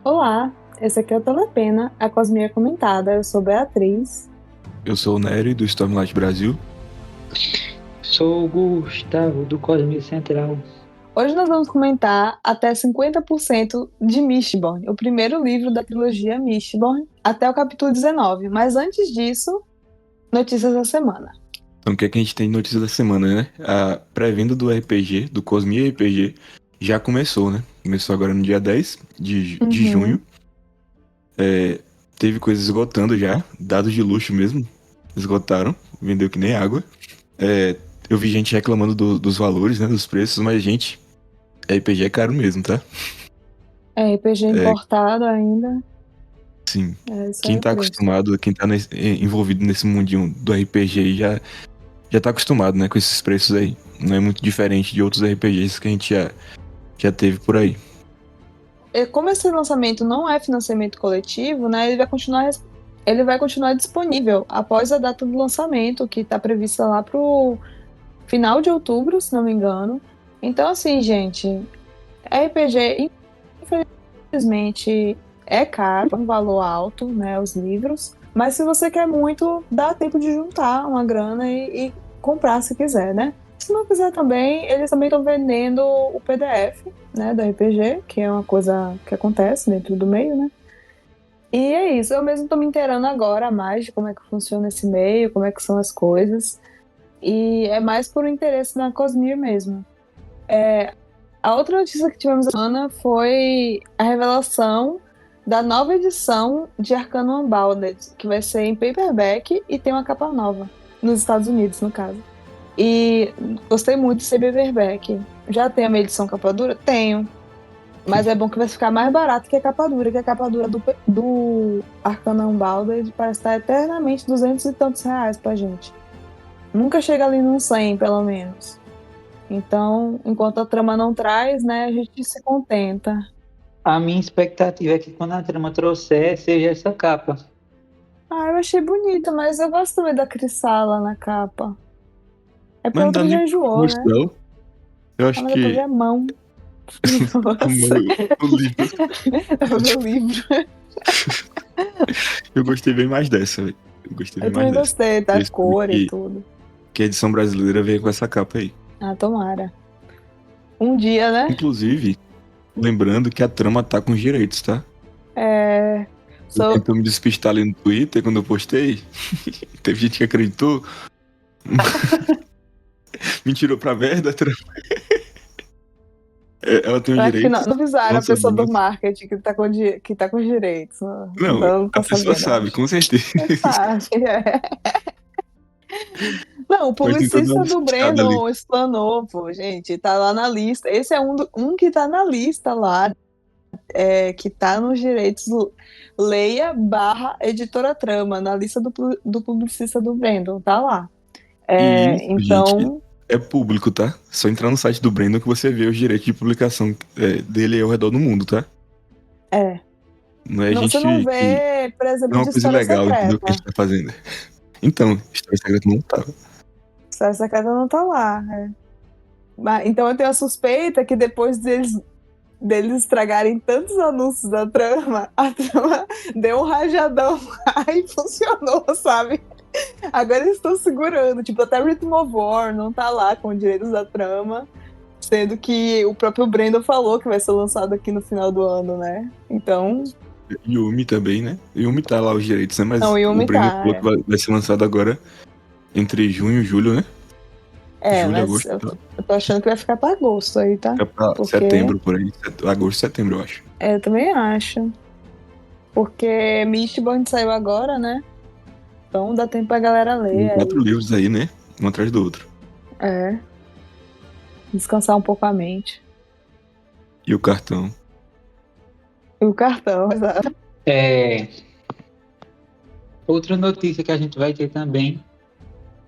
Olá, esse aqui é o Telepena, a Cosmia Comentada. Eu sou Beatriz. Eu sou o Nery, do Stormlight Brasil. Sou o Gustavo, do Cosmia Central. Hoje nós vamos comentar até 50% de Mistborn, o primeiro livro da trilogia Mistborn, até o capítulo 19. Mas antes disso, notícias da semana. Então, o que é que a gente tem de notícia da semana, né? A pré-venda do RPG, do Cosmia RPG, já começou, né? Começou agora no dia 10 de junho. Teve coisas esgotando já, dados de luxo mesmo, esgotaram, vendeu que nem água. Eu vi gente reclamando dos valores, né? Dos preços, mas, gente, RPG é caro mesmo, tá? É RPG importado ainda. Sim. Isso Quem é o tá preço. acostumado, quem tá envolvido nesse mundinho do RPG aí já tá acostumado, né, com esses preços aí. Não é muito diferente de outros RPGs que a gente já teve por aí. Como esse lançamento não é financiamento coletivo, né, ele vai continuar disponível após a data do lançamento, que está prevista lá para o final de outubro, se não me engano. Então, assim, gente, RPG, infelizmente, é caro, é um valor alto, né, os livros. Mas se você quer muito, dá tempo de juntar uma grana e comprar se quiser, né? Se não quiser também, eles também estão vendendo o PDF, né, do RPG, que é uma coisa que acontece dentro do meio, né? E é isso, eu mesmo tô me inteirando agora mais de como é que funciona esse meio, como é que são as coisas. E é mais por interesse na Cosmere mesmo. A outra notícia que tivemos essa semana foi a revelação da nova edição de Arcanum Unbounded, que vai ser em paperback e tem uma capa nova, nos Estados Unidos, no caso. E gostei muito de ser paperback. Já tem a minha edição capa dura? Tenho. Mas é bom que vai ficar mais barato que a capa dura, que a capa dura do Arcanum Unbounded parece estar eternamente 200 e tantos reais pra gente. Nunca chega ali num 100, pelo menos. Então, enquanto a trama não traz, né, a gente se contenta. A minha expectativa é que quando a trama trouxer, seja essa capa. Ah, eu achei bonita, mas eu gosto também da Crissala na capa. É porque Mas a não dá outra já nem pra enjoou, gosto, né? não. Eu Ah, acho mas depois é que a mão. Nossa. o livro. É o meu livro. Eu gostei bem mais dessa, velho. Eu gostei bem Eu mais também dessa. gostei da Eu espero cor e tudo. que a edição brasileira venha com essa capa aí. Ah, tomara. Um dia, né? Inclusive, lembrando que a trama tá com os direitos, tá? É. Eu tentou me despistar ali no Twitter quando eu postei. Teve gente que acreditou. Me tirou pra merda a trama. Ela tem os Eu acho que não, direitos. não avisaram a pessoa do Lançamento. marketing que tá com os direitos. Não, Então não a tá pessoa sabendo, eu sabe, acho. com certeza. É fácil, é. Não, o Mas tem toda uma publicista do despistada ali. Brandon explanou, pô, gente, tá lá na lista. Esse é um que tá na lista lá, que tá nos direitos Leia barra Editora Trama, na lista do publicista do Brandon, tá lá. E isso, gente, Então, é público, tá? Só entrar no site do Brandon que você vê os direitos de publicação dele aí ao redor do mundo, tá? Não é você não gente que. vê, por Não é exemplo, uma de coisa História ilegal, entendeu? Que a Secreta. gente tá fazendo. Então, História Secreta não tava. História Secreta não tá lá. Então eu tenho a suspeita que depois deles estragarem tantos anúncios da trama, a trama deu um rajadão lá e funcionou, sabe? Agora eles estão segurando, tipo, até Rhythm of War não tá lá com direitos da trama, sendo que o próprio Brandon falou que vai ser lançado aqui no final do ano, né? Então... Yumi também, né? Yumi tá lá os direitos, né? Mas Não, o o Yumi Brandon tá, falou que vai ser lançado agora entre junho e julho, né? Julho, mas agosto, eu tá? eu tô achando que vai ficar pra agosto aí, tá? Fica pra Porque setembro, por aí. Agosto, setembro, eu acho. eu também acho. Porque Mistborn saiu agora, né? Então dá tempo pra galera Tem ler 4 aí. livros aí, né? Um atrás do outro. É. Descansar um pouco a mente. E o cartão. E o cartão, exato. Outra notícia que a gente vai ter também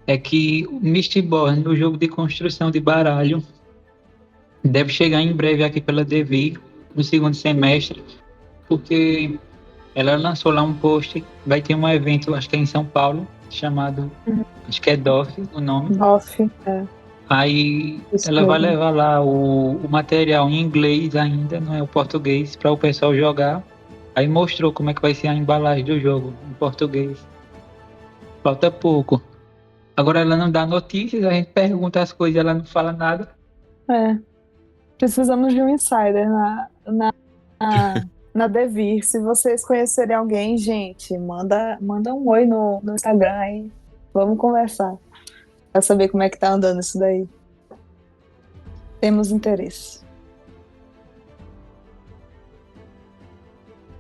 é que o Mistborn, o jogo de construção de baralho, deve chegar em breve aqui pela Devir, no segundo semestre, porque ela lançou lá um post, vai ter um evento, acho que é em São Paulo, chamado, acho que é DOF o nome. Boff, Aí isso ela vai mesmo. levar lá o material em inglês ainda, não é o português, para o pessoal jogar. Aí mostrou como é que vai ser a embalagem do jogo em português. Falta pouco. Agora ela não dá notícias, a gente pergunta as coisas, ela não fala nada. É. Precisamos de um insider na Devir. Se vocês conhecerem alguém, gente, manda um oi no Instagram aí. Vamos conversar. Pra saber como é que tá andando isso daí. Temos interesse.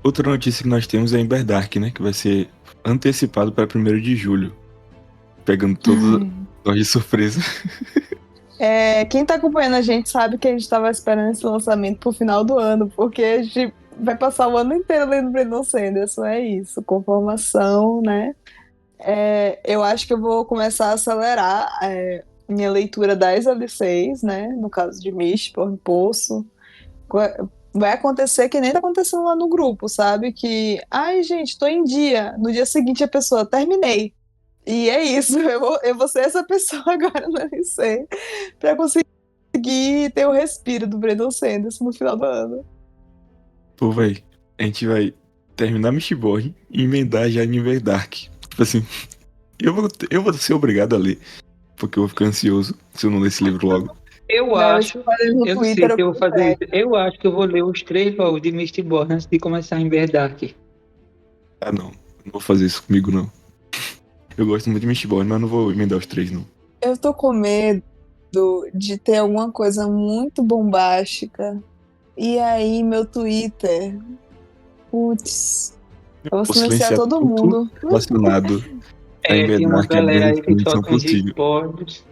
Outra notícia que nós temos é Ember Dark, né? Que vai ser antecipado para 1º de julho. Pegando todos nós de surpresa. Quem tá acompanhando a gente sabe que a gente tava esperando esse lançamento pro final do ano, porque a gente vai passar o ano inteiro lendo Brandon Sanderson, é isso, com formação, né? Eu acho que eu vou começar a acelerar minha leitura das L6, né? No caso de Mistborn, Poço. Vai acontecer que nem tá acontecendo lá no grupo, sabe? Que, ai, gente, tô em dia. No dia seguinte a pessoa, terminei. E é isso, eu vou ser essa pessoa agora na LC pra conseguir ter o respiro do Brandon Sanderson no final do ano. Pô, véi, a gente vai terminar Mistborn e emendar já em Ember Dark. Tipo assim, eu vou ser obrigado a ler, porque eu vou ficar ansioso se eu não ler esse livro logo. Eu acho, eu não sei se eu vou fazer isso. Eu acho que eu vou ler os 3 jogos de Mistborn antes de começar em Ember Dark. Ah, não vou fazer isso comigo, não. Eu gosto muito de Mistborn, mas não vou emendar os 3, não. Eu tô com medo de ter alguma coisa muito bombástica. E aí, meu Twitter. Putz. Eu vou silenciar todo mundo. Relacionado a Ember Tem uma Dark, galera aí que são só tem possível. spoilers.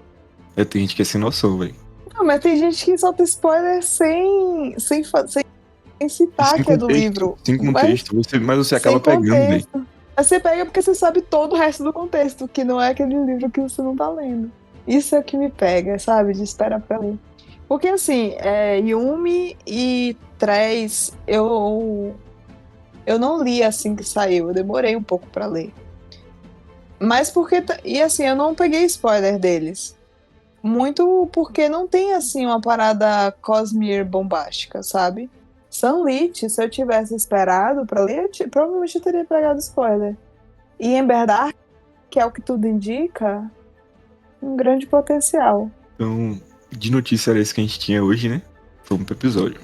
Tem gente que é sem noção, velho. Não, mas tem gente que solta spoiler sem citar que é do livro. Sem contexto, mas você acaba sem pegando, velho. Mas você pega porque você sabe todo o resto do contexto, que não é aquele livro que você não tá lendo. Isso é o que me pega, sabe? De esperar pra ler. Porque assim, Yumi e 3, eu não li assim que saiu, eu demorei um pouco pra ler. Mas porque. E assim, eu não peguei spoiler deles. Muito porque não tem assim uma parada Cosmere bombástica, sabe? Sunlit, se eu tivesse esperado pra ler, provavelmente eu teria pegado spoiler. E Ember Dark, que é o que tudo indica, um grande potencial. Então, de notícia era esse que a gente tinha hoje, né? Vamos pro episódio.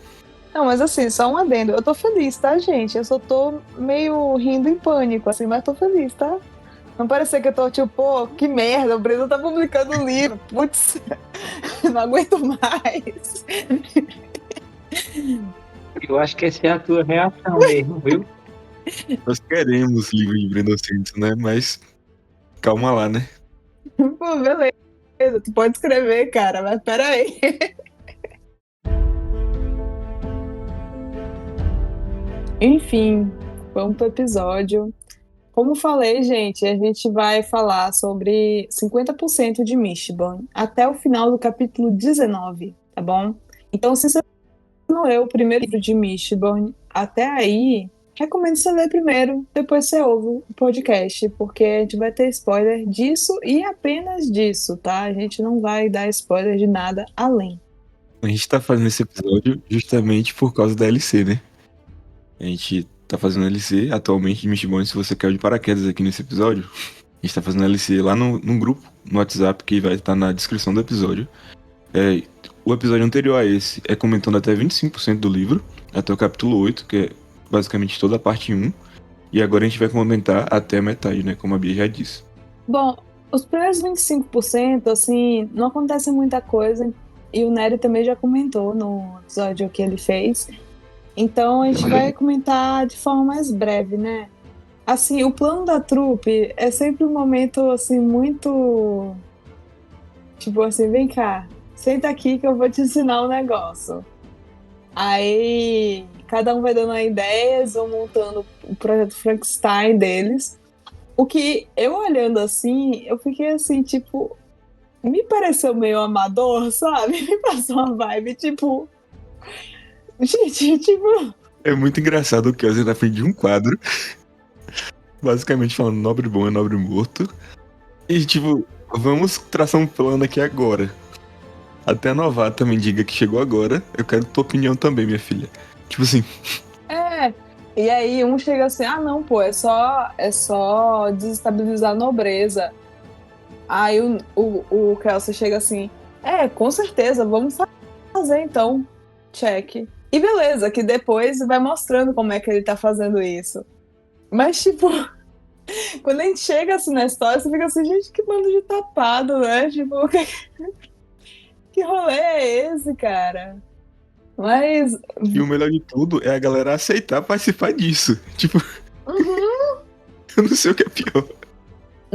Não, mas assim, só um adendo. Eu tô feliz, tá, gente? Eu só tô meio rindo em pânico, assim, mas tô feliz, tá? Não parecer que eu tô tipo, pô, que merda, o Breno tá publicando um livro, putz, não aguento mais. Eu acho que essa é a tua reação mesmo, viu? Nós queremos livro de Brandon Sanderson, né? Mas calma lá, né? Pô, beleza, tu pode escrever, cara, mas peraí. Enfim, vamos pro episódio. Como falei, gente, a gente vai falar sobre 50% de Mistborn até o final do capítulo 19, tá bom? Então, se você não leu o primeiro livro de Mistborn até aí, recomendo você ler primeiro, depois você ouve o podcast, porque a gente vai ter spoiler disso e apenas disso, tá? A gente não vai dar spoiler de nada além. A gente tá fazendo esse episódio justamente por causa da LC, né? A gente tá fazendo LC atualmente de Mistborn, se você caiu de paraquedas aqui nesse episódio. A gente tá fazendo LC lá num grupo, no WhatsApp, que vai estar na descrição do episódio. O episódio anterior a esse é comentando até 25% do livro, até o capítulo 8, que é basicamente toda a parte 1. E agora a gente vai comentar até a metade, né? Como a Bia já disse. Bom, os primeiros 25%, assim, não acontece muita coisa. E o Nery também já comentou no episódio que ele fez. Então a gente vai comentar de forma mais breve, né? Assim, o plano da trupe é sempre um momento, assim, muito... Tipo assim, vem cá, senta aqui que eu vou te ensinar um negócio. Aí, cada um vai dando ideias, vão montando o projeto Frankenstein deles. O que, eu olhando assim, eu fiquei assim, tipo... Me pareceu meio amador, sabe? Me passou uma vibe, tipo... Gente, tipo... É muito engraçado o Kelsey na frente de um quadro, basicamente falando nobre bom é nobre morto. E tipo, vamos traçar um plano aqui agora. Até a novata me diga que chegou agora, eu quero tua opinião também, minha filha. Tipo assim... E aí um chega assim, ah não, pô, é só desestabilizar a nobreza. Aí o Kelsey chega assim, com certeza, vamos fazer então, check. E beleza, que depois vai mostrando como é que ele tá fazendo isso. Mas, tipo, quando a gente chega assim na história, você fica assim, gente, que bando de tapado, né? Tipo, que rolê é esse, cara? Mas, E o melhor de tudo é a galera aceitar participar disso. Tipo, eu não sei o que é pior.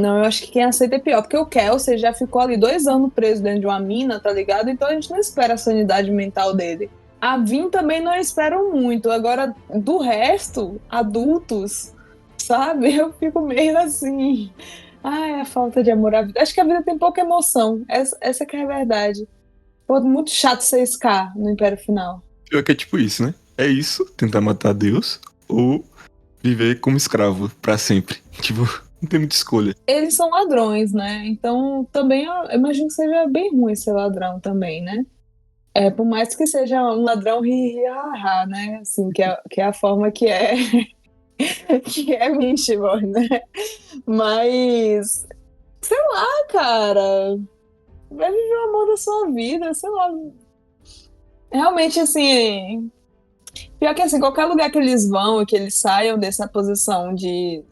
não, eu acho que quem aceita é pior, porque o Kelsey já ficou ali 2 anos preso dentro de uma mina, tá ligado? Então a gente não espera a sanidade mental dele. A Vin também não esperam muito. Agora, do resto, adultos, sabe? Eu fico meio assim. Ai, a falta de amor à vida. Acho que a vida tem pouca emoção. Essa que é a verdade. Pô, muito chato ser Scar no Império Final. Pior que é tipo isso, né? É isso, tentar matar Deus ou viver como escravo pra sempre. Tipo, não tem muita escolha. Eles são ladrões, né? Então também eu imagino que seja bem ruim ser ladrão também, né? Por mais que seja um ladrão ri-ri-ha-ha, né? Assim, que é a forma que é que é Mishimon, né? Mas, sei lá, cara, vai viver o amor da sua vida, sei lá. Realmente, assim, pior que assim, qualquer lugar que eles vão e que eles saiam dessa posição de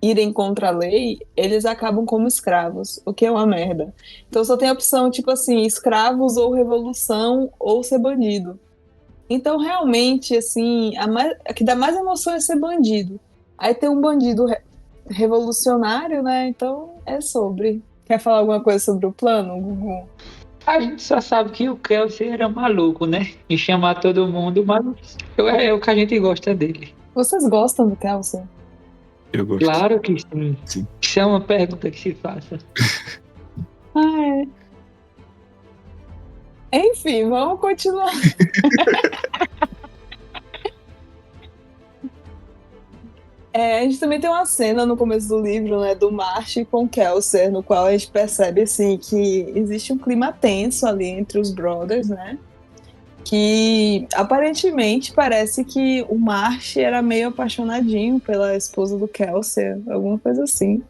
irem contra a lei, eles acabam como escravos, o que é uma merda. Então só tem a opção, tipo assim, escravos ou revolução ou ser bandido. Então, realmente, assim, a que dá mais emoção é ser bandido. Aí tem um bandido revolucionário, né? Então é sobre. Quer falar alguma coisa sobre o plano, Gugu? A gente só sabe que o Kelsey era maluco, né? E chamar todo mundo, mas é o que a gente gosta dele. Vocês gostam do Kelsey? Eu gosto. Claro que sim. Sim. Isso é uma pergunta que se faça. Ah, enfim, vamos continuar. A gente também tem uma cena no começo do livro, né, do Marsh com Kelsier, no qual a gente percebe assim que existe um clima tenso ali entre os brothers, né? Que aparentemente parece que o Marsh era meio apaixonadinho pela esposa do Kelsier, alguma coisa assim.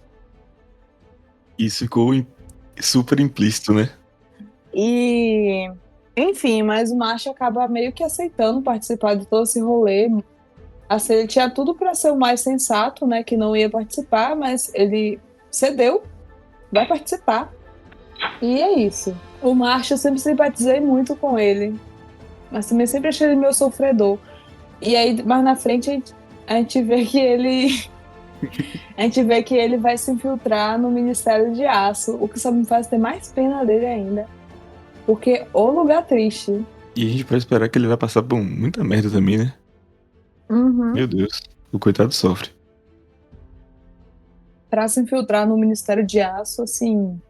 Isso ficou super implícito, né? E enfim, mas o Marsh acaba meio que aceitando participar de todo esse rolê. Assim, ele tinha tudo para ser o mais sensato, né, que não ia participar, mas ele cedeu, vai participar. E é isso. O Marsh eu sempre simpatizei muito com ele, mas também sempre achei ele meio sofredor. E aí, mais na frente, a gente vê que ele vai se infiltrar no Ministério de Aço, o que só me faz ter mais pena dele ainda. Porque o lugar triste. E a gente pode esperar que ele vai passar por muita merda também, né? Uhum. Meu Deus, o coitado sofre. Pra se infiltrar no Ministério de Aço, assim,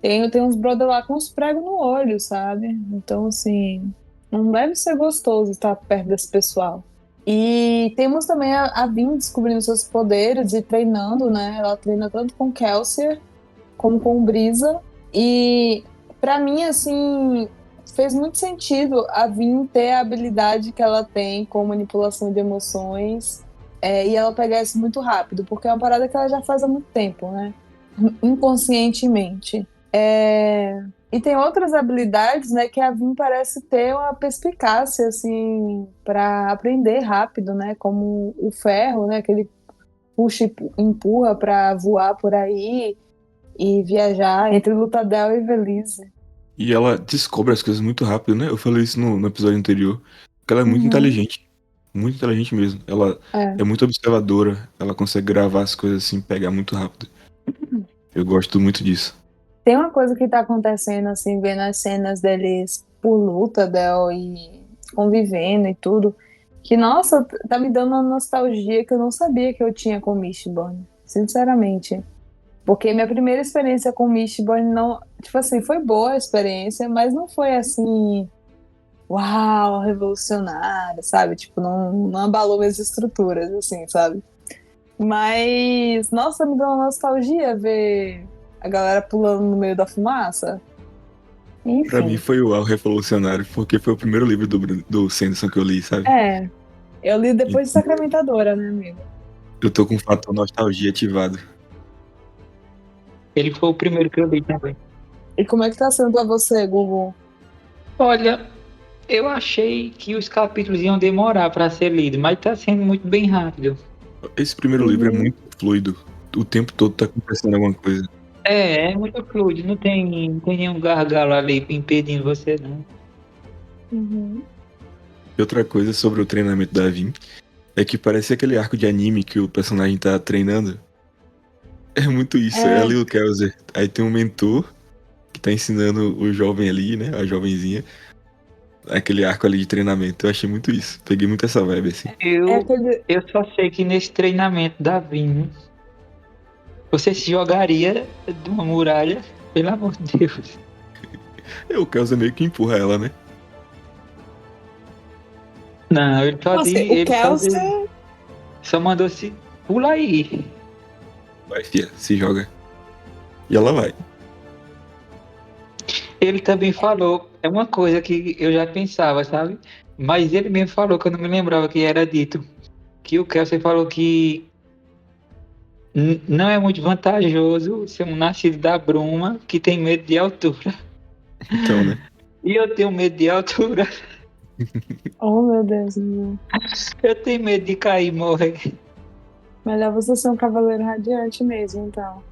tem uns brother lá com os pregos no olho, sabe? Então, assim, não deve ser gostoso estar perto desse pessoal. E temos também a Vin descobrindo seus poderes e treinando, né? Ela treina tanto com Kelsier como com Brisa. E pra mim, assim, fez muito sentido a Vin ter a habilidade que ela tem com manipulação de emoções e ela pegar isso muito rápido, porque é uma parada que ela já faz há muito tempo, né? Inconscientemente. E tem outras habilidades, né, que a Vin parece ter uma perspicácia, assim, para aprender rápido, né, como o ferro, né, que ele puxa e empurra para voar por aí e viajar entre Lutadel e Velise. E ela descobre as coisas muito rápido, né? Eu falei isso no episódio anterior. Porque ela é muito inteligente. Muito inteligente mesmo. Ela é muito observadora. Ela consegue gravar as coisas assim, pegar muito rápido. Eu gosto muito disso. Tem uma coisa que tá acontecendo, assim, vendo as cenas deles por Lutadel e convivendo e tudo, que, nossa, tá me dando uma nostalgia que eu não sabia que eu tinha com Mistborn, sinceramente. Porque minha primeira experiência com Mistborn não... Tipo assim, foi boa a experiência, mas não foi assim... Uau, revolucionária, sabe? Tipo, não abalou minhas estruturas, assim, sabe? Mas, nossa, me deu uma nostalgia ver a galera pulando no meio da fumaça. Enfim. Pra mim foi o revolucionário, porque foi o primeiro livro do Sanderson que eu li, sabe? É. Eu li depois de Sacramentadora, né, amigo? Eu tô com o fator nostalgia ativado. Ele foi o primeiro que eu li também. E como é que tá sendo pra você, Google? Olha, eu achei que os capítulos iam demorar para ser lido, mas tá sendo muito bem rápido. Esse primeiro livro é Uhum. muito fluido. O tempo todo tá acontecendo alguma coisa. É muito fluido, não tem nenhum gargalo ali impedindo você, não. Uhum. E outra coisa sobre o treinamento da Vin é que parece aquele arco de anime que o personagem tá treinando. É muito isso, é É, ali o Kelzer. Aí tem um mentor que tá ensinando o jovem ali, né? A jovenzinha. Aquele arco ali de treinamento. Eu achei muito isso. Peguei muito essa vibe, assim. é Eu, aquele. eu só sei que nesse treinamento da Vini, você se jogaria de uma muralha, pelo amor de Deus. O Kelzer meio que empurra ela, né? Não, ele só, Como assim, o ele só, Kelsey. só mandou se pula aí. Vai, fia, se joga. E ela vai. Ele também falou, é uma coisa que eu já pensava, sabe? Mas ele mesmo falou que eu não me lembrava que era dito. Que o Kelsey falou que não é muito vantajoso ser um nascido da bruma que tem medo de altura. Então, né? E eu tenho medo de altura. Oh, meu Deus, meu. Eu tenho medo de cair e morrer. Melhor você ser um cavaleiro radiante mesmo, então.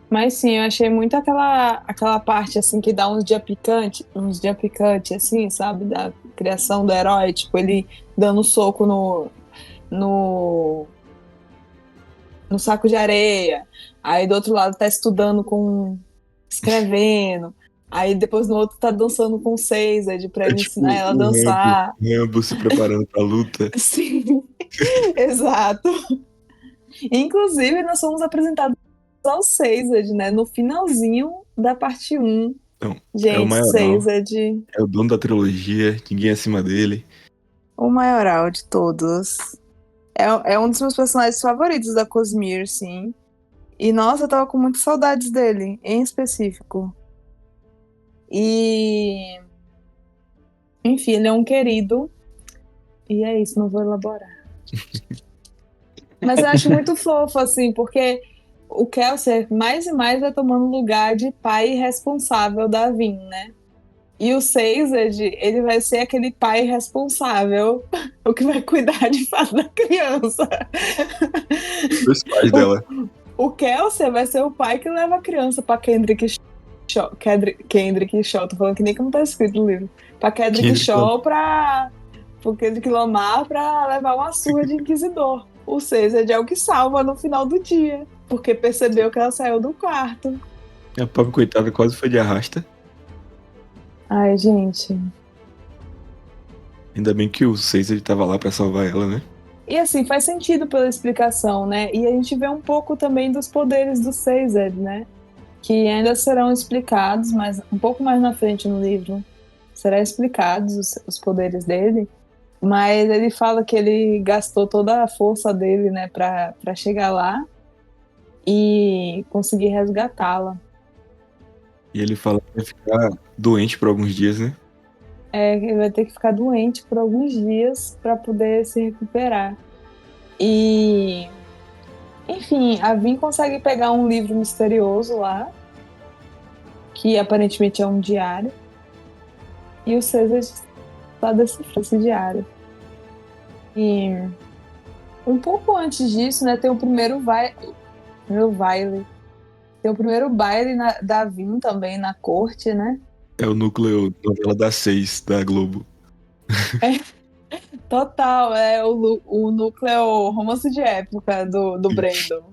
Mas sim, eu achei muito aquela parte assim que dá uns dia picante, assim, sabe? Da criação do herói, tipo, ele dando soco no, no saco de areia. Aí do outro lado tá estudando escrevendo. Aí depois no outro tá dançando com o Caesar pra É ele tipo ensinar ela a dançar. o Rambo se preparando pra luta. Sim, exato. Inclusive, nós fomos apresentados ao Caesar, né? No finalzinho da parte um. Então, é o Gente, maioral. Caesar, É o dono da trilogia. Ninguém acima dele. o maioral de todos. É um dos meus personagens favoritos da Cosmere, sim. E nossa, eu tava com muitas saudades dele, em específico. E. Enfim, ele é um querido. E é isso, não vou elaborar. Mas eu acho muito fofo, assim, porque o Kelsier mais e mais vai tomando lugar de pai responsável da Vin, né? E o Sazed, ele vai ser aquele pai responsável, o que vai cuidar de fato da criança. Os pais dela. O Kelsier vai ser o pai que leva a criança pra Kendrick Shaw, tô falando que nem como tá escrito no livro. Pra Kendrick Shaw, pro Kendrick Lamar, pra levar uma surra de inquisidor. O Sazed é o que salva no final do dia, porque percebeu que ela saiu do quarto. A pobre coitada quase foi de arrasta. Ai, gente. Ainda bem que o Caesar tava lá pra salvar ela, né? E assim, faz sentido pela explicação, né? E a gente vê um pouco também dos poderes do Caesar, né? Que ainda serão explicados, mas um pouco mais na frente no livro serão explicados os poderes dele. Mas ele fala que ele gastou toda a força dele, né, pra chegar lá e conseguir resgatá-la. E ele fala que vai ficar doente por alguns dias, né? Ele vai ter que ficar doente por alguns dias para poder se recuperar. E, enfim, a Vin consegue pegar um livro misterioso lá, que aparentemente é um diário, e o Caesar está decifrando esse diário. E um pouco antes disso, né, tem o primeiro baile. Tem o primeiro baile da Vin também na corte, né? É o núcleo novela das 6 da Globo. Total, é o núcleo romance de época do Brandon.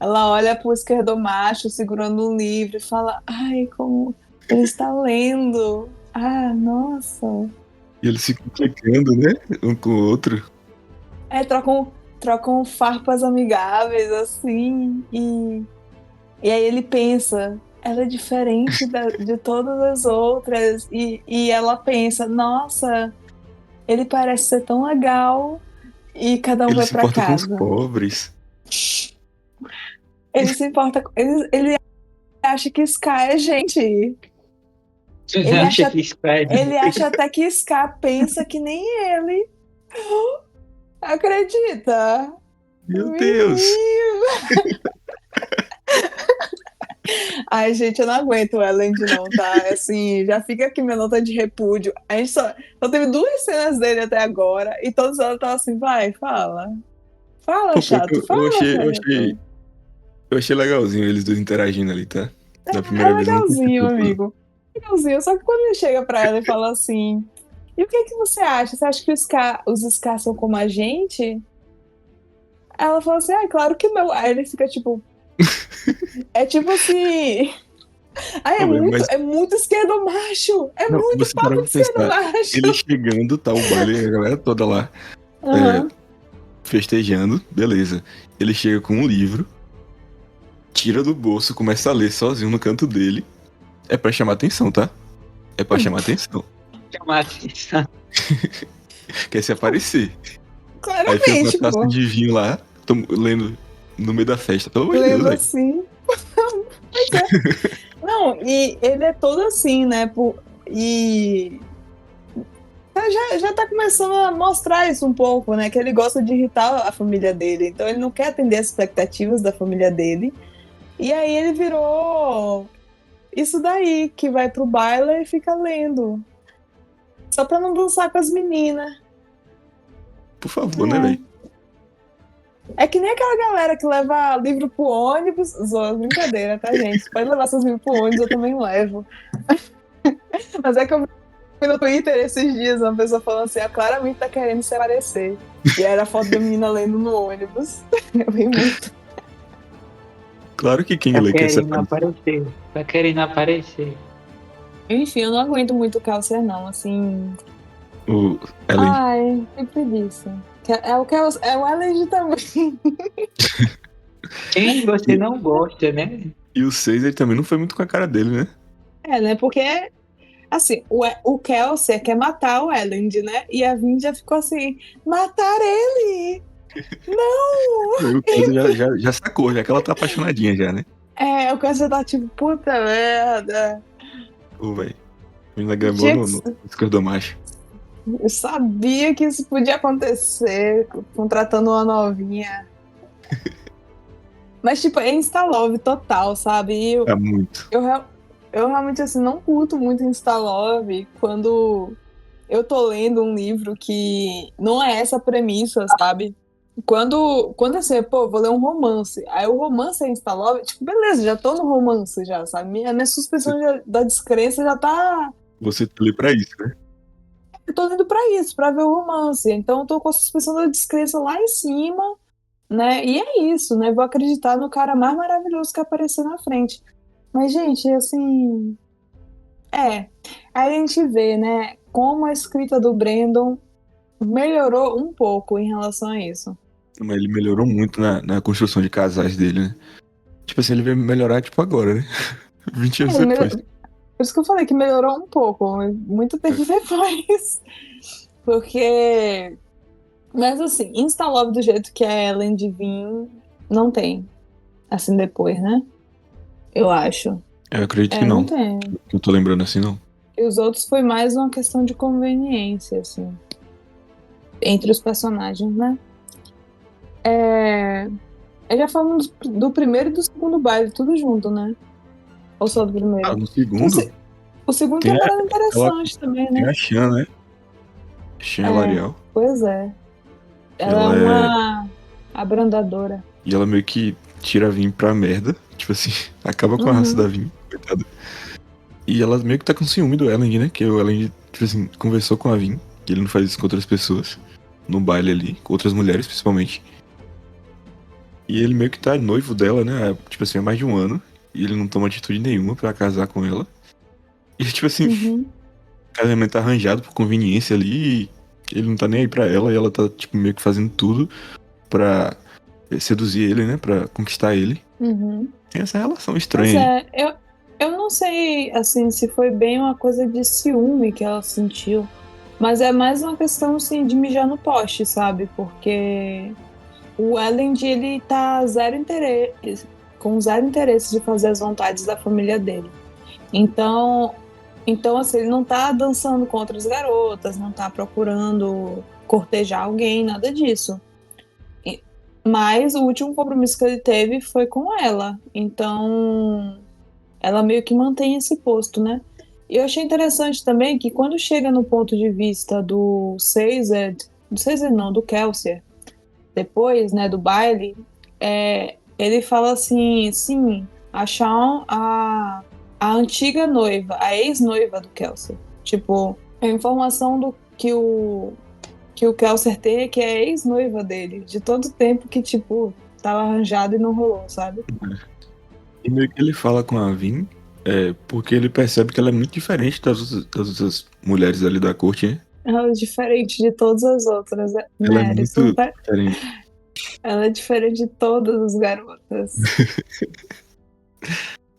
Ela olha pro esquerdomacho segurando um livro e fala: ai, como ele está lendo. Ah, nossa. E eles ficam clicando, né? Um com o outro. Trocam farpas amigáveis, assim. E aí ele pensa: ela é diferente de todas as outras. E ela pensa: nossa, ele parece ser tão legal. E cada um Ele vai se pra importa com os casa. pobres. Ele se importa. Ele acha que Sky é gente. Ele acha até que Scar pensa que nem ele. Acredita? Meu Deus! Ai, gente, eu não aguento o Elend, não, tá? Assim, já fica aqui minha nota de repúdio. A gente só teve 2 cenas dele até agora, e todas elas estavam assim, vai, fala. Fala, Pô, pior que chato, fala, chato. eu achei legalzinho eles dois interagindo ali, tá? Da É primeira vez eu não curti legalzinho, tanto, não. amigo. Legalzinho, só que quando ele chega pra ela e fala assim, e o que que você acha? Você acha que os Scar são como a gente? Ela fala assim, ah, claro que não. Aí ele fica tipo, é tipo assim... Ai, Pô, velho, mas é muito esquerdo macho! É não, muito você parar papo pra de esquerdo pensar, ele macho! chegando, tá o baile, a galera toda lá, é, Aham. festejando, beleza. Ele chega com um livro, tira do bolso, começa a ler sozinho no canto dele. É pra chamar atenção, tá? É pra chamar atenção. Chamar atenção. Quer se aparecer. Aí fez uma Claramente, taça pô. de vinho lá, lendo no meio da festa. Pelo amor de Deus, Lendo velho. assim. Pois é. Não, e ele é todo assim, né? E já tá começando a mostrar isso um pouco, né? Que ele gosta de irritar a família dele. Então ele não quer atender as expectativas da família dele. E aí ele virou isso daí, que vai pro baile e fica lendo. Só pra não dançar com as meninas. Por favor, né, velho? É que nem aquela galera que leva livro pro ônibus. Zoa, brincadeira, tá, gente? Você pode levar seus livros pro ônibus, eu também levo. Mas é que eu vi no Twitter esses dias uma pessoa falando assim: ah, claramente tá querendo se aparecer. E aí era a foto da menina lendo no ônibus. Eu vi muito. Claro que quem Tá lê quer se querendo aparecer. aparecer. Tá querendo aparecer. Enfim, eu não aguento muito o Kelsey, não. Assim. O Ellen. Ai, que preguiça. É o Ellen também. Quem você E, não gosta, né? e o 6 ele também não foi muito com a cara dele, né? É, né? Porque assim, o Kelsey quer matar o Elend, né? E a Vin já ficou assim: matar ele! Não! O Kelsey já sacou, já que ela tá apaixonadinha já, né? É, o Kelsey tá tipo, puta merda. Ô, velho. A menina gambou Tinha no esquerdomacho. Eu sabia que isso podia acontecer contratando uma novinha. Mas, tipo, é Insta-Love total, sabe? E Tá muito. eu realmente, assim, não curto muito Insta-Love quando eu tô lendo um livro que não é essa a premissa, sabe? Quando assim, pô, vou ler um romance. Aí o romance é Insta-Love, tipo, beleza, já tô no romance já, sabe? Minha Você, suspensão da descrença já tá. você tá ali pra isso, né? Eu tô indo pra isso, pra ver o romance. Então eu tô com a suspensão da descrença lá em cima, né? E é isso, né? Vou acreditar no cara mais maravilhoso que aparecer na frente. Mas, gente, assim. É. Aí a gente vê, né, como a escrita do Brandon melhorou um pouco em relação a isso. Mas ele melhorou muito na construção de casais dele, né? Tipo assim, ele veio melhorar, tipo, agora, né? 20 anos É, depois. por isso que eu falei que melhorou um pouco, muito tempo depois. Porque. Mas assim, Insta-Love do jeito que a Ellen Devine não tem. Assim depois, né? Eu acho. Eu acredito que É, não não. tem. Que eu tô lembrando assim, não. E os outros foi mais uma questão de conveniência, assim. Entre os personagens, né? É. Já falamos do primeiro e do segundo baile, tudo junto, né? Ou só do Ah, primeiro? no O, segundo, se- o segundo tem tem uma a, parada ela, interessante também, tem né? a Shan, né? Shan É, Elarial. pois é. Que Ela é ela é. uma abrandadora. E ela meio que tira a Vin pra merda. Tipo assim, acaba com a raça Uhum. da Vin, coitada. E ela meio que tá com ciúme do Elend, né? Que o Elend, tipo assim, conversou com a Vin. Que ele não faz isso com outras pessoas. No baile ali, com outras mulheres principalmente. E ele meio que tá noivo dela, né? Tipo assim, há mais de um ano. E ele não toma atitude nenhuma pra casar com ela. E tipo assim, Uhum. o casamento tá arranjado por conveniência ali. E ele não tá nem aí pra ela. E ela tá, tipo, meio que fazendo tudo pra seduzir ele, né? Pra conquistar ele. Uhum. Tem essa relação Pois estranha aí. é, eu não sei, assim, se foi bem uma coisa de ciúme que ela sentiu. Mas é mais uma questão, assim, de mijar no poste, sabe? Porque o Elend, ele tá zero interesse, com zero interesse de fazer as vontades da família dele. Então assim, ele não tá dançando com outras garotas, não tá procurando cortejar alguém, nada disso. Mas o último compromisso que ele teve foi com ela. Então, ela meio que mantém esse posto, né? E eu achei interessante também que quando chega no ponto de vista do Caesar não, do Kelsier, depois, né, do baile, ele fala assim, sim, a Shawn, a antiga noiva, a ex-noiva do Kelsier. Tipo, a informação do que o Kelsier tem é que é a ex-noiva dele, de todo tempo que, tipo, tava arranjado e não rolou, sabe? E meio que ele fala com a Vin, porque ele percebe que ela é muito diferente das outras mulheres ali da corte, né? Ela é diferente de todas as outras Ela é mulheres. muito diferente. Ela é diferente de todas as garotas.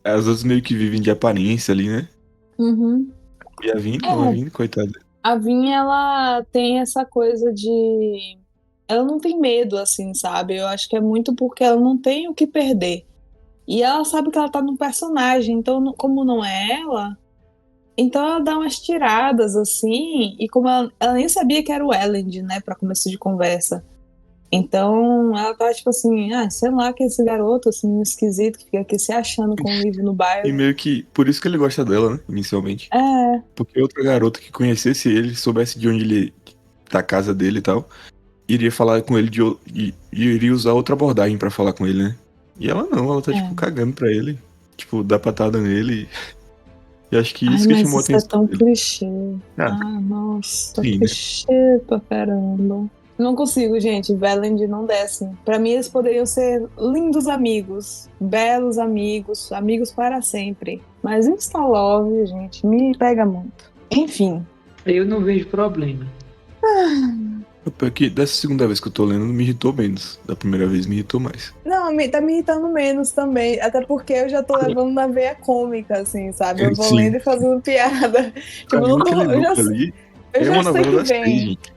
As outras meio que vivem de aparência ali, né? Uhum. E a Vin não, a Vin, coitada. A Vin, ela tem essa coisa de... Ela não tem medo, assim, sabe? Eu acho que é muito porque ela não tem o que perder. E ela sabe que ela tá num personagem, então, como não é ela, então ela dá umas tiradas, assim, e como ela nem sabia que era o Elend, né, pra começo de conversa. Então, ela tá tipo assim, sei lá, que esse garoto, assim, esquisito, que fica aqui se achando com o livro no E baile. meio que, por isso que ele gosta dela, né, inicialmente. Porque outra garota que conhecesse ele, soubesse de onde ele, da casa dele e tal, iria falar com ele e iria usar outra abordagem pra falar com ele, né? E ela não, ela tá, tipo, cagando pra ele. Tipo, dá patada nele. E acho que isso que mas chamou a isso é atenção tão dele. clichê. Ah, Nossa, sim, né? clichê pra caramba. Não consigo, gente. Valend não desce. Pra mim, eles poderiam ser lindos amigos, belos amigos, amigos para sempre. Mas Insta Love, gente, me pega muito. Enfim. Eu não vejo problema. Porque dessa segunda vez que eu tô lendo, me irritou menos. Da primeira vez me irritou mais. Não, tá me irritando menos também. Até porque eu já tô levando na veia cômica, assim, sabe? Eu vou Sim. lendo e fazendo piada. Tipo, Pra eu não mim, tô. aquele Eu já, look ali eu é já uma sei novela que das 6, vem. gente.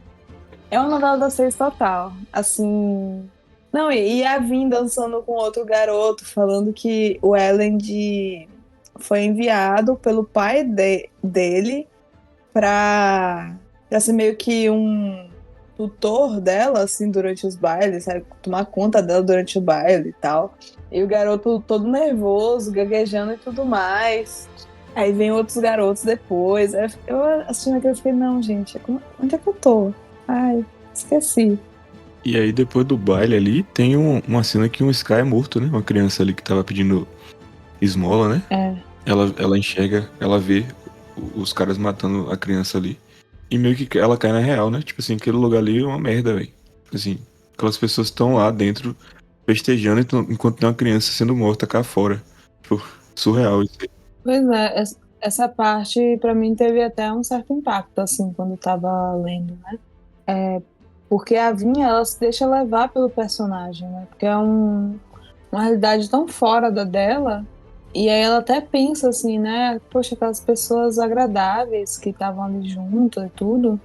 É uma novela das 6 total. Assim. Não, e a Vin dançando com outro garoto, falando que o Elend foi enviado pelo pai dele pra ser meio que um tutor dela, assim, durante os bailes, sabe? Tomar conta dela durante o baile e tal. E o garoto todo nervoso, gaguejando e tudo mais. Aí vem outros garotos depois. Eu assistindo aquilo, eu fiquei, não, gente, onde é que eu tô? Ai, esqueci. E aí, depois do baile ali, tem uma cena que um Sky é morto, né? Uma criança ali que tava pedindo esmola, né? Ela enxerga, ela vê os caras matando a criança ali. E meio que ela cai na real, né? Tipo assim, aquele lugar ali é uma merda, velho. Tipo assim, aquelas pessoas estão lá dentro festejando enquanto tem uma criança sendo morta cá fora. Tipo, surreal isso aí. Pois é, essa parte pra mim teve até um certo impacto, assim, quando eu tava lendo, né? Porque a Vinha, ela se deixa levar pelo personagem, né? Porque é uma realidade tão fora da dela. E aí ela até pensa assim, né? Poxa, aquelas pessoas agradáveis que estavam ali juntas e tudo.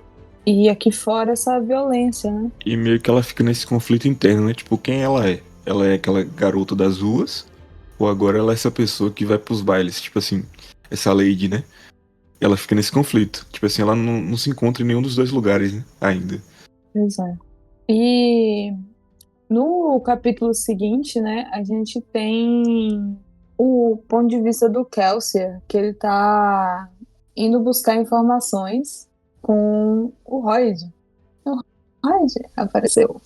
E aqui fora essa violência, né? E meio que ela fica nesse conflito interno, né? Tipo, quem ela é? Ela é aquela garota das ruas? Ou agora ela é essa pessoa que vai pros bailes? Tipo assim, essa lady, né? Ela fica nesse conflito. Tipo assim, ela não se encontra em nenhum dos dois lugares, né? Ainda. Pois é. E no capítulo seguinte, né, a gente tem o ponto de vista do Kelsier, que ele tá indo buscar informações com o Royd. O Royd apareceu.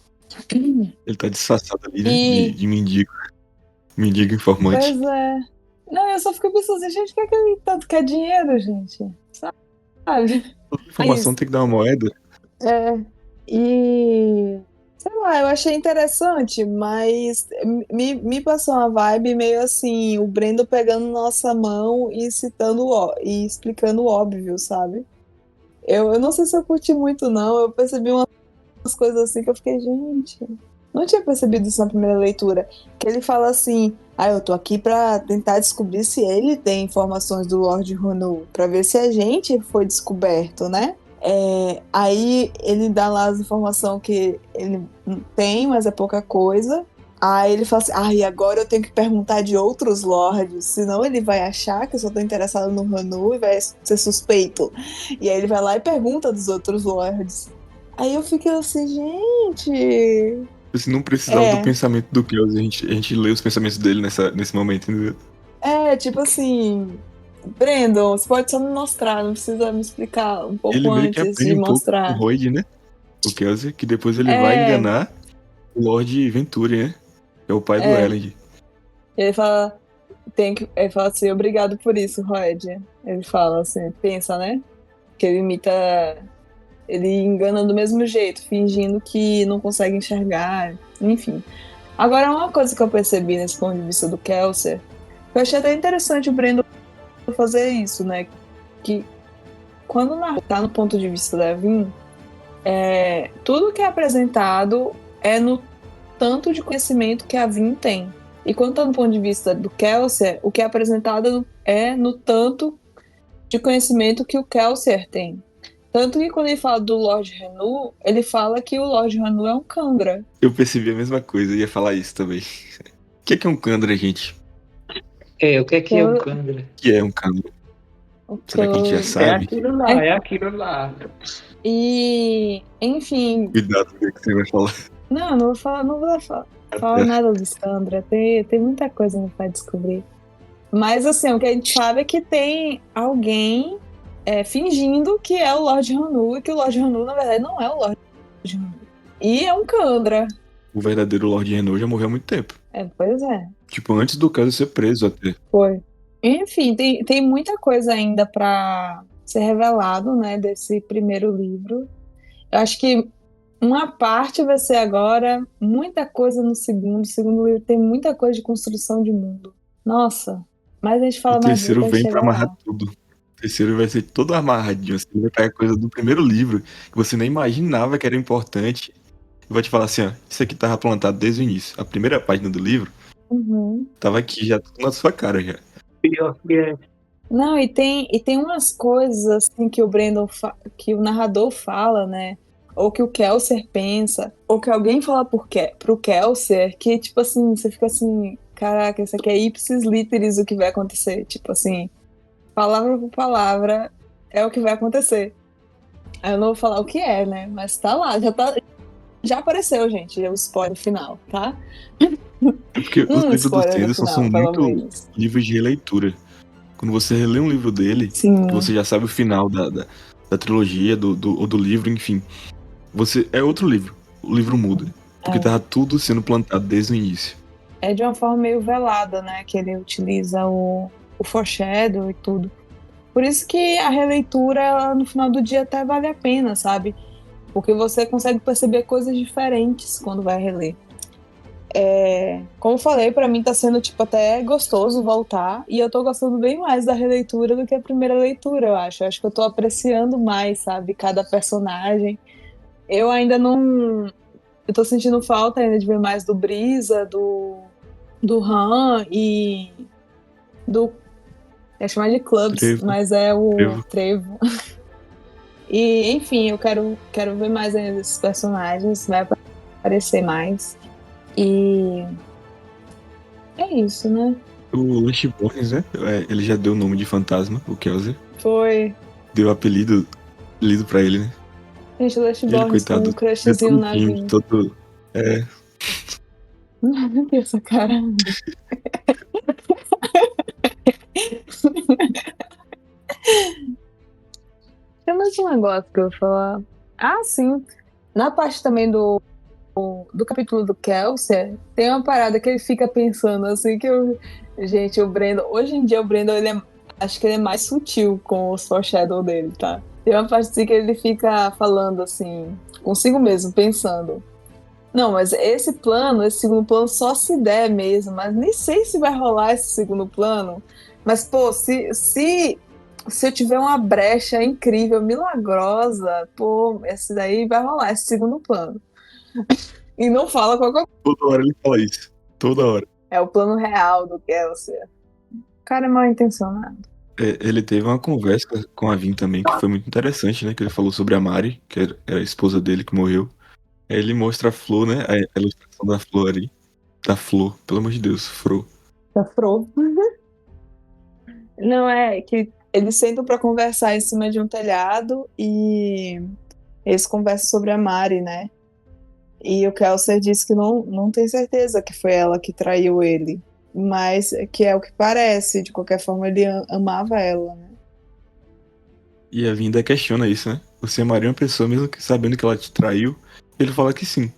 Ele tá disfarçado ali, né? E, De mendigo. Mendigo informante. pois é. Não, eu só fico pensando assim, gente, o que é que ele tanto quer dinheiro, gente? Sabe? Toda informação Isso. tem que dar uma moeda. E sei lá, eu achei interessante, mas me passou uma vibe meio assim, o Brendo pegando nossa mão e citando e explicando o óbvio, sabe? Eu não sei se eu curti muito, não. Eu percebi umas coisas assim que eu fiquei, gente, não tinha percebido isso na primeira leitura. Que ele fala assim: eu tô aqui pra tentar descobrir se ele tem informações do Lord Runu, pra ver se a gente foi descoberto, né? Aí ele dá lá as informações que ele tem, mas é pouca coisa. Aí ele fala assim, e agora eu tenho que perguntar de outros lords, senão ele vai achar que eu só tô interessado no Ranu e vai ser suspeito. E aí ele vai lá e pergunta dos outros lords. Aí eu fiquei assim, gente. Assim, não precisava do pensamento do Kelsey, a gente lê os pensamentos dele nesse momento, entendeu? Tipo assim, Brandon, você pode só me mostrar, não precisa me explicar um pouco Ele meio que antes aprende de um pouco com o mostrar. Royd, né? O Kelsey, que depois ele vai enganar o Lord Venturi, né? Que é o pai do Elend. Ele fala, ele fala assim, obrigado por isso, Royd. Ele fala assim, pensa, né? Que ele imita. Ele engana do mesmo jeito, fingindo que não consegue enxergar, enfim. Agora, uma coisa que eu percebi nesse ponto de vista do Kelsier, eu achei até interessante o Brandon fazer isso, né? Que quando tá no ponto de vista da Vin, tudo que é apresentado é no tanto de conhecimento que a Vin tem. E quando tá no ponto de vista do Kelsier, o que é apresentado é no tanto de conhecimento que o Kelsier tem. Tanto que quando ele fala do Lord Renu, ele fala que o Lord Renu é um Kandra. Eu percebi a mesma coisa, eu ia falar isso também. O que é um Kandra, gente? O que é um Kandra? O que é um Kandra? Será que a gente já sabe? É aquilo lá. E, enfim. Cuidado com o que você vai falar. Não vou falar nada do Kandra. Tem muita coisa pra descobrir. Mas assim, o que a gente sabe é que tem alguém fingindo que é o Lord Ranu, e que o Lord Ranu, na verdade, não é o Lord Ranu. E é um Kandra. O verdadeiro Lord Renault já morreu há muito tempo. Pois é. Tipo, antes do caso ser preso até. Foi. Enfim, tem muita coisa ainda pra ser revelado, né, desse primeiro livro. Eu acho que uma parte vai ser agora, muita coisa no segundo. O segundo livro tem muita coisa de construção de mundo. Nossa, mas a gente fala O mais disso terceiro até vem pra chegar amarrar lá. tudo. O terceiro vai ser todo amarradinho. Assim, vai pegar coisa do primeiro livro que você nem imaginava que era importante. E vai te falar assim, ó, isso aqui tava plantado desde o início. A primeira página do livro tava aqui, já tudo na sua cara já. Pior que é. Não, e tem umas coisas assim que o Brandon que o narrador fala, né? Ou que o Kelsier pensa, ou que alguém fala pro Kelsier, que tipo assim, você fica assim, caraca, isso aqui é ipsis literis o que vai acontecer. Tipo assim, palavra por palavra é o que vai acontecer. Aí eu não vou falar o que é, né? Mas tá lá, já apareceu, gente, o spoiler final, tá? É porque os livros do Spoiler no Sanderson são final, pelo muito menos. livros de releitura. Quando você relê um livro dele, Sim. que você já sabe o final da trilogia, ou do livro, enfim. É outro livro. O livro muda. Porque tava tudo sendo plantado desde o início. É de uma forma meio velada, né? Que ele utiliza o foreshadow e tudo. Por isso que a releitura, ela, no final do dia, até vale a pena, sabe? Porque você consegue perceber coisas diferentes quando vai reler. Como eu falei, pra mim tá sendo tipo até gostoso voltar, e eu tô gostando bem mais da releitura do que a primeira leitura, eu acho. Eu acho que eu tô apreciando mais, sabe, cada personagem. Eu ainda não. Eu tô sentindo falta ainda de ver mais do Brisa, do Han e do. É chamar de Clubs, Trevo. mas é o Trevo. E, enfim, eu quero ver mais ainda desses personagens, vai aparecer mais. E é isso, né? O Lush Bones, né? Ele já deu o nome de fantasma, o Kelzer. Foi. Deu apelido pra ele, né? Gente, o Lush Ele, Borges com coitado, um crushzinho na time, Vin. todo. Meu Deus, essa cara. Tem mais um negócio que eu vou falar. Ah, sim. Na parte também do capítulo do Kelsier, tem uma parada que ele fica pensando assim que eu. Gente, o Brandon. Hoje em dia o Brandon, acho que ele é mais sutil com os foreshadow dele, tá? Tem uma parte assim que ele fica falando assim, consigo mesmo, pensando. Não, mas esse segundo plano, só se der mesmo, mas nem sei se vai rolar esse segundo plano. Mas, pô, se eu tiver uma brecha incrível, milagrosa, pô, esse daí vai rolar, esse segundo plano. E não fala qualquer coisa. Toda hora ele fala isso. Toda hora. É o plano real do Kelsier. O cara é mal intencionado. Ele teve uma conversa com a Vin também, que foi muito interessante, né? Que ele falou sobre a Mari, que era a esposa dele que morreu. Aí ele mostra a flor, né? A ilustração da flor ali. Da flor, pelo amor de Deus, Fro. Da Fro. Não, é que eles sentam pra conversar em cima de um telhado e Eles conversam sobre a Mari, né? E o Kelser disse que não tem certeza que foi ela que traiu ele. Mas que é o que parece. De qualquer forma, ele amava ela, né? E a Vinda questiona isso, né? Você amaria uma pessoa mesmo que sabendo que ela te traiu? Ele fala que sim.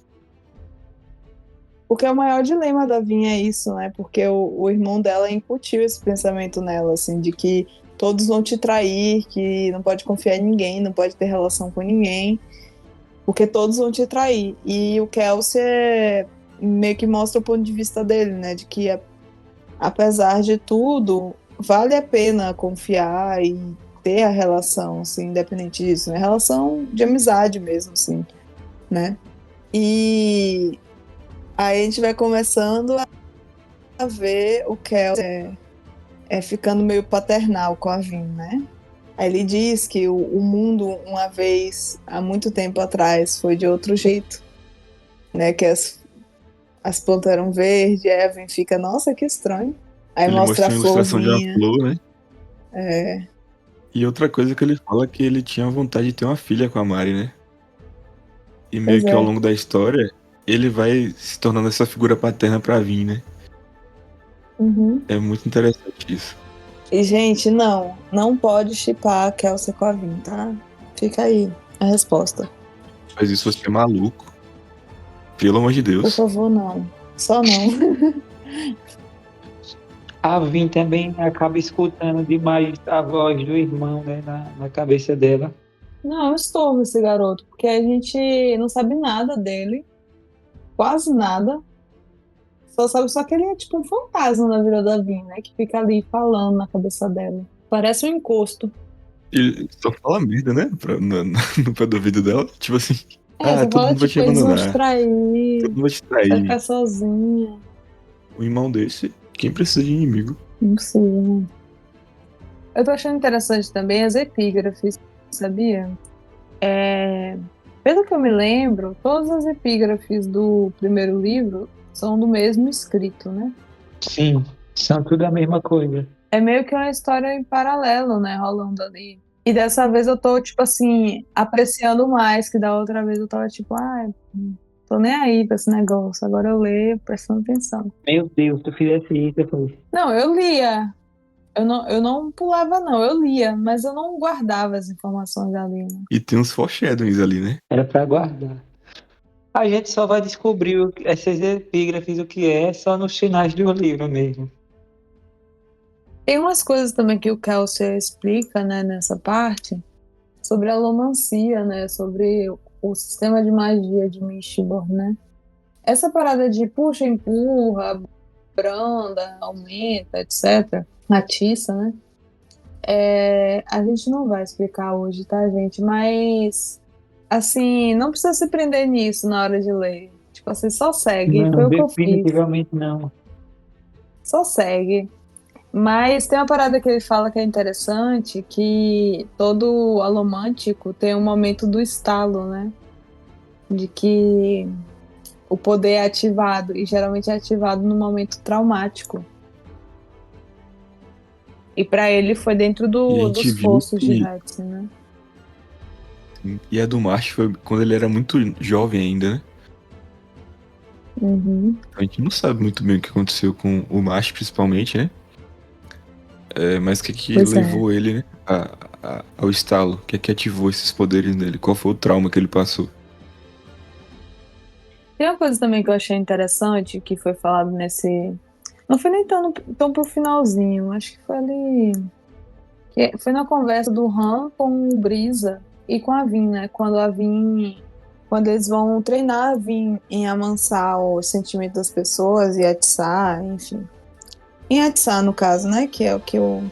Porque o maior dilema da Vinha é isso, né? Porque o irmão dela incutiu esse pensamento nela, assim, de que todos vão te trair, que não pode confiar em ninguém, não pode ter relação com ninguém, porque todos vão te trair. E o Kelsier meio que mostra o ponto de vista dele, né? De que apesar de tudo, vale a pena confiar e ter a relação, assim, independente disso, né? Relação de amizade mesmo, assim, né? E aí a gente vai começando a ver o Kel ficando meio paternal com a Vin, né? Aí ele diz que o mundo, uma vez, há muito tempo atrás, foi de outro jeito, né? Que as plantas eram verdes, a Vin fica, nossa, que estranho. Aí Ele mostra a mostra uma ilustração de uma florzinha. flor, né? É. E outra coisa que ele fala é que ele tinha vontade de ter uma filha com a Mari, né? E meio Pois que ao é. longo da história, ele vai se tornando essa figura paterna pra Vin, né? Uhum. É muito interessante isso. E, gente, não pode shippar a Kelsa com a Vin, tá? Fica aí a resposta. Mas isso você é maluco. Pelo amor de Por Deus. favor, não. Só não. A Vin também acaba escutando demais a voz do irmão, né, na cabeça dela. Não, é um estorvo esse garoto, porque a gente não sabe nada dele, quase nada. Só sabe só que ele é tipo um fantasma na vida da Vin, né? Que fica ali falando na cabeça dela. Parece um encosto. Ele só fala merda, né? No pé do ouvido dela. Tipo assim, É, você todo fala, mundo vai te tipo, eles vão te abandonar. Todo trair, mundo vai te você vai trair. ficar sozinha. Um irmão desse, quem precisa de inimigo? Não sei, né? Eu tô achando interessante também as epígrafes, sabia? Pelo que eu me lembro, todas as epígrafes do primeiro livro são do mesmo escrito, né? Sim, são tudo a mesma coisa. É meio que uma história em paralelo, né, rolando ali. E dessa vez eu tô, tipo assim, apreciando mais, que da outra vez eu tava tipo, tô nem aí pra esse negócio. Agora eu leio prestando atenção. Meu Deus, tu fizesse isso depois. Não, eu lia. Eu não pulava, não. Eu lia, mas eu não guardava as informações ali, né? E tem uns foreshadowings ali, né? Era pra guardar. A gente só vai descobrir essas epígrafes, o que é, só nos finais do livro mesmo. Tem umas coisas também que o Kelsey explica, né, nessa parte, sobre a alomancia, né? Sobre o sistema de magia de Mistborn, né? Essa parada de puxa, empurra, branda, aumenta, etc. Atiça, né? A gente não vai explicar hoje, tá, gente? Mas, assim, não precisa se prender nisso na hora de ler. Tipo assim, só segue. Foi Não, o que eu fiz. definitivamente não. Só segue. Mas tem uma parada que ele fala que é interessante, que todo alomântico tem um momento do estalo, né? De que o poder é ativado, e geralmente é ativado no momento traumático. E para ele foi dentro E a dos gente viu fossos de que. Hudson, né? E a do March foi quando ele era muito jovem ainda, né? Uhum. A gente não sabe muito bem o que aconteceu com o March, principalmente, né? Mas o que Pois é. levou ele, né, ao estalo? O que ativou esses poderes nele? Qual foi o trauma que ele passou? Tem uma coisa também que eu achei interessante, que foi falado nesse. Não foi nem tão pro finalzinho, acho que foi ali. Foi na conversa do Han com o Brisa e com a Vin, né? Quando eles vão treinar a Vin em amansar o sentimento das pessoas e atiçar, enfim. Em atiçar, no caso, né? Que é o que o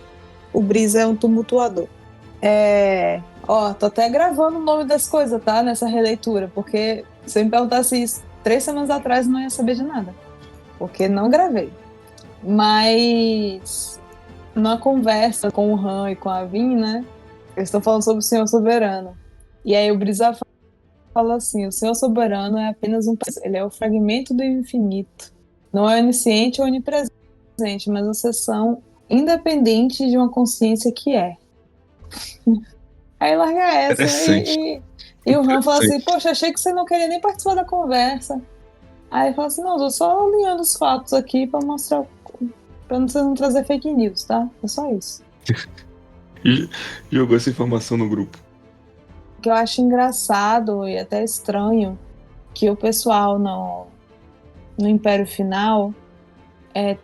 Brisa é um tumultuador. Ó, tô até gravando o nome das coisas, tá? Nessa releitura, porque se eu me perguntasse isso 3 semanas atrás, eu não ia saber de nada. Porque não gravei. Mas na conversa com o Han e com a Vin, né? Eles estão falando sobre o Senhor Soberano. E aí o Brisa fala assim: o Senhor Soberano é apenas ele é o fragmento do infinito. Não é onisciente ou onipresente, mas a seção independente de uma consciência que é. Aí larga essa Interessante. E o Han fala assim, poxa, achei que você não queria nem participar da conversa. Aí ele fala assim, não, eu tô só alinhando os fatos aqui pra mostrar, pra você não trazer fake news, tá? É só isso. E jogou essa informação no grupo. O que eu acho engraçado e até estranho que o pessoal no Império Final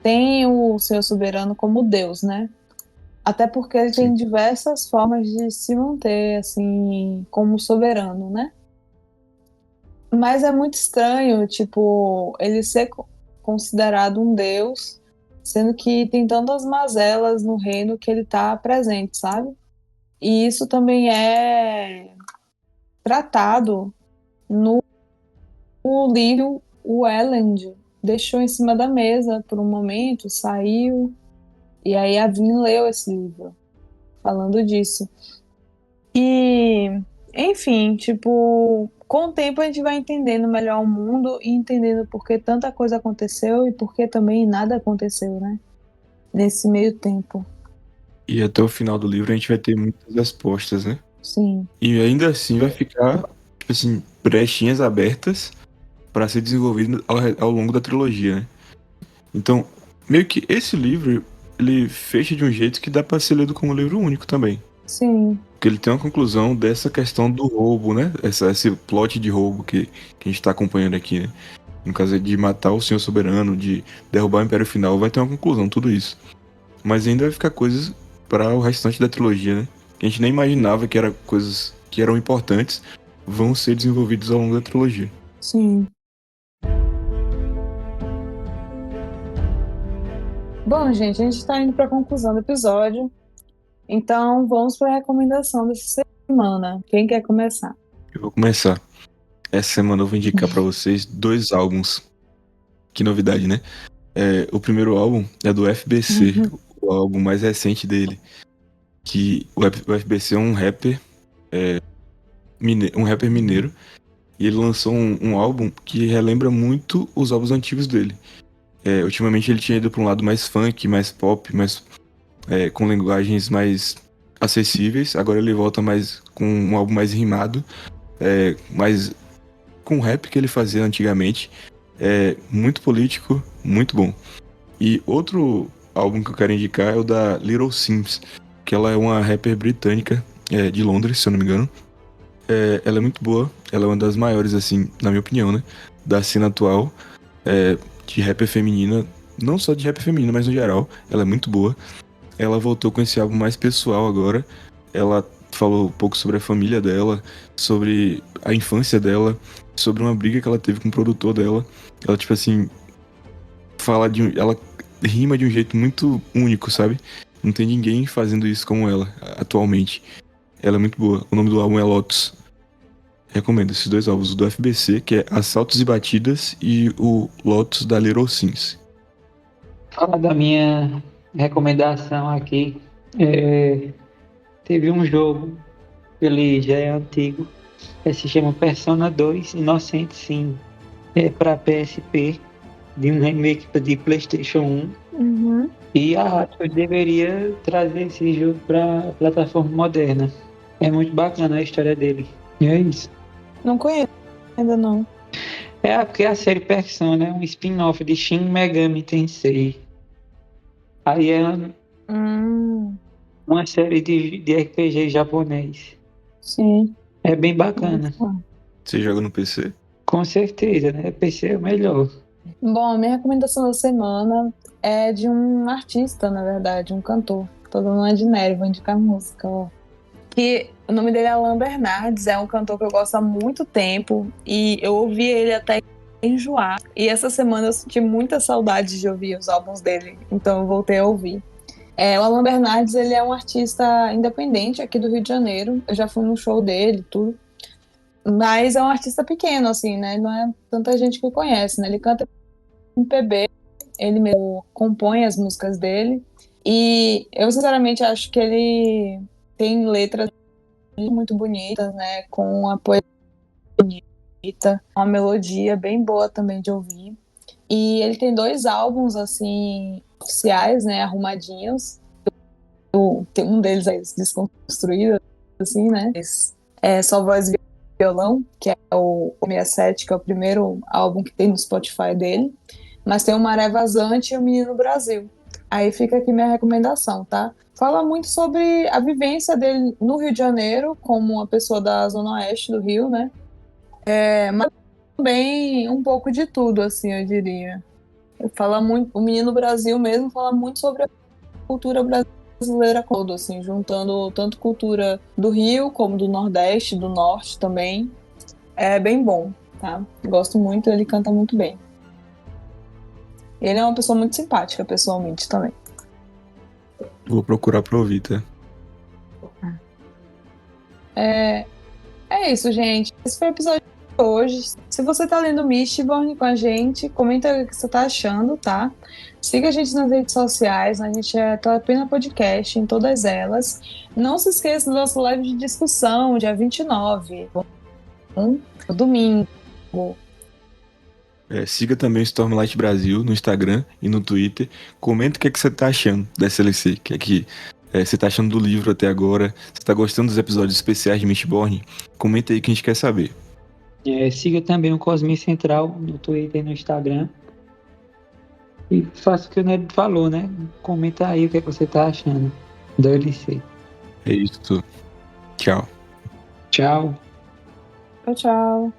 tem o Senhor Soberano como Deus, né? Até porque ele tem diversas formas de se manter, assim, como soberano, né? Mas é muito estranho, tipo, ele ser considerado um deus, sendo que tem tantas mazelas no reino que ele tá presente, sabe? E isso também é tratado no livro. O Elend deixou em cima da mesa por um momento, saiu, e aí a Vin leu esse livro, falando disso. E, enfim, tipo, com o tempo a gente vai entendendo melhor o mundo e entendendo por que tanta coisa aconteceu e por que também nada aconteceu, né? Nesse meio tempo. E até o final do livro a gente vai ter muitas respostas, né? Sim. E ainda assim vai ficar, tipo assim, brechinhas abertas para ser desenvolvido ao longo da trilogia, né? Então, meio que esse livro, ele fecha de um jeito que dá pra ser lido como um livro único também. Sim. Porque ele tem uma conclusão dessa questão do roubo, né? Esse plot de roubo que a gente tá acompanhando aqui, né? No caso é de matar o Senhor Soberano, de derrubar o Império Final, vai ter uma conclusão, tudo isso. Mas ainda vai ficar coisas para o restante da trilogia, né? Que a gente nem imaginava que eram coisas que eram importantes, vão ser desenvolvidas ao longo da trilogia. Sim. Bom, gente, a gente está indo para a conclusão do episódio. Então, vamos para a recomendação dessa semana. Quem quer começar? Eu vou começar. Essa semana eu vou indicar para vocês 2 álbuns. Que novidade, né? O primeiro álbum é do FBC, o álbum mais recente dele. Que o FBC é um rapper, mineiro. E ele lançou um álbum que relembra muito os álbuns antigos dele. Ultimamente ele tinha ido para um lado mais funk, mais pop, com linguagens mais acessíveis. Agora ele volta mais com um álbum mais rimado, mais com o rap que ele fazia antigamente. Muito político, muito bom. E outro álbum que eu quero indicar é o da Little Sims, que ela é uma rapper britânica de Londres, se eu não me engano. Ela é muito boa, ela é uma das maiores, assim, na minha opinião, né? Da cena atual de rapper feminina, não só de rapper feminina, mas no geral, ela é muito boa. Ela voltou com esse álbum mais pessoal agora. Ela falou um pouco sobre a família dela, sobre a infância dela, sobre uma briga que ela teve com o produtor dela. Ela, tipo assim, ela rima de um jeito muito único, sabe? Não tem ninguém fazendo isso como ela atualmente. Ela é muito boa. O nome do álbum é Lotus. Recomendo esses 2 álbuns, o do FBC, que é Assaltos e Batidas, e o Lotus da Little Sims. Falar da minha recomendação aqui. Teve um jogo, ele já é antigo, se chama Persona 2 Innocent Sim. É para PSP, de um remake de PlayStation 1. Uhum. E a Atlas deveria trazer esse jogo para plataforma moderna. É muito bacana a história dele. E é isso. Não conheço ainda não. Porque a série Persona é um spin-off de Shin Megami Tensei. Aí é uma série de RPG japonês. Sim. É bem bacana. Você joga no PC? Com certeza, né? PC é o melhor. Bom, a minha recomendação da semana é de um artista, na verdade, um cantor. Todo mundo é de Nery, vou indicar música, ó. Que o nome dele é Alan Bernardes, é um cantor que eu gosto há muito tempo e eu ouvi ele até enjoar. E essa semana eu senti muita saudade de ouvir os álbuns dele, então eu voltei a ouvir. O Alan Bernardes, ele é um artista independente aqui do Rio de Janeiro. Eu já fui num show dele, tudo. Mas é um artista pequeno, assim, né? Não é tanta gente que conhece, né? Ele canta MPB, ele mesmo compõe as músicas dele. E eu, sinceramente, acho que ele tem letras muito bonitas, né? Com uma poesia bonita, uma melodia bem boa também de ouvir. E ele tem 2 álbuns, assim, oficiais, né? Arrumadinhos. Tem um deles aí desconstruído, assim, né? Só voz Violão, que é o 67, que é o primeiro álbum que tem no Spotify dele. Mas tem o Maré Vazante e o Menino Brasil. Aí fica aqui minha recomendação, tá? Fala muito sobre a vivência dele no Rio de Janeiro, como uma pessoa da Zona Oeste do Rio, né? Mas também um pouco de tudo, assim, eu diria. Fala muito, o Menino Brasil mesmo fala muito sobre a cultura brasileira toda, assim, juntando tanto cultura do Rio como do Nordeste, do Norte também. É bem bom, tá? Gosto muito, ele canta muito bem. Ele é uma pessoa muito simpática, pessoalmente, também. Vou procurar pra ouvir, tá? É isso, gente. Esse foi o episódio de hoje. Se você tá lendo Mistborn com a gente, comenta o que você tá achando, tá? Siga a gente nas redes sociais, a gente é Telepena Podcast em todas elas. Não se esqueça do nosso live de discussão, dia 29, no domingo. Siga também o Stormlight Brasil no Instagram e no Twitter. Comenta o que você tá achando da SLC. O que é que você tá achando do livro até agora? Você tá gostando dos episódios especiais de Mistborn? Comenta aí que a gente quer saber. Siga também o Cosmin Central no Twitter e no Instagram. E faça o que o Ned falou, né? Comenta aí o que você tá achando do LC. É isso. Tchau. Tchau. Tchau, tchau.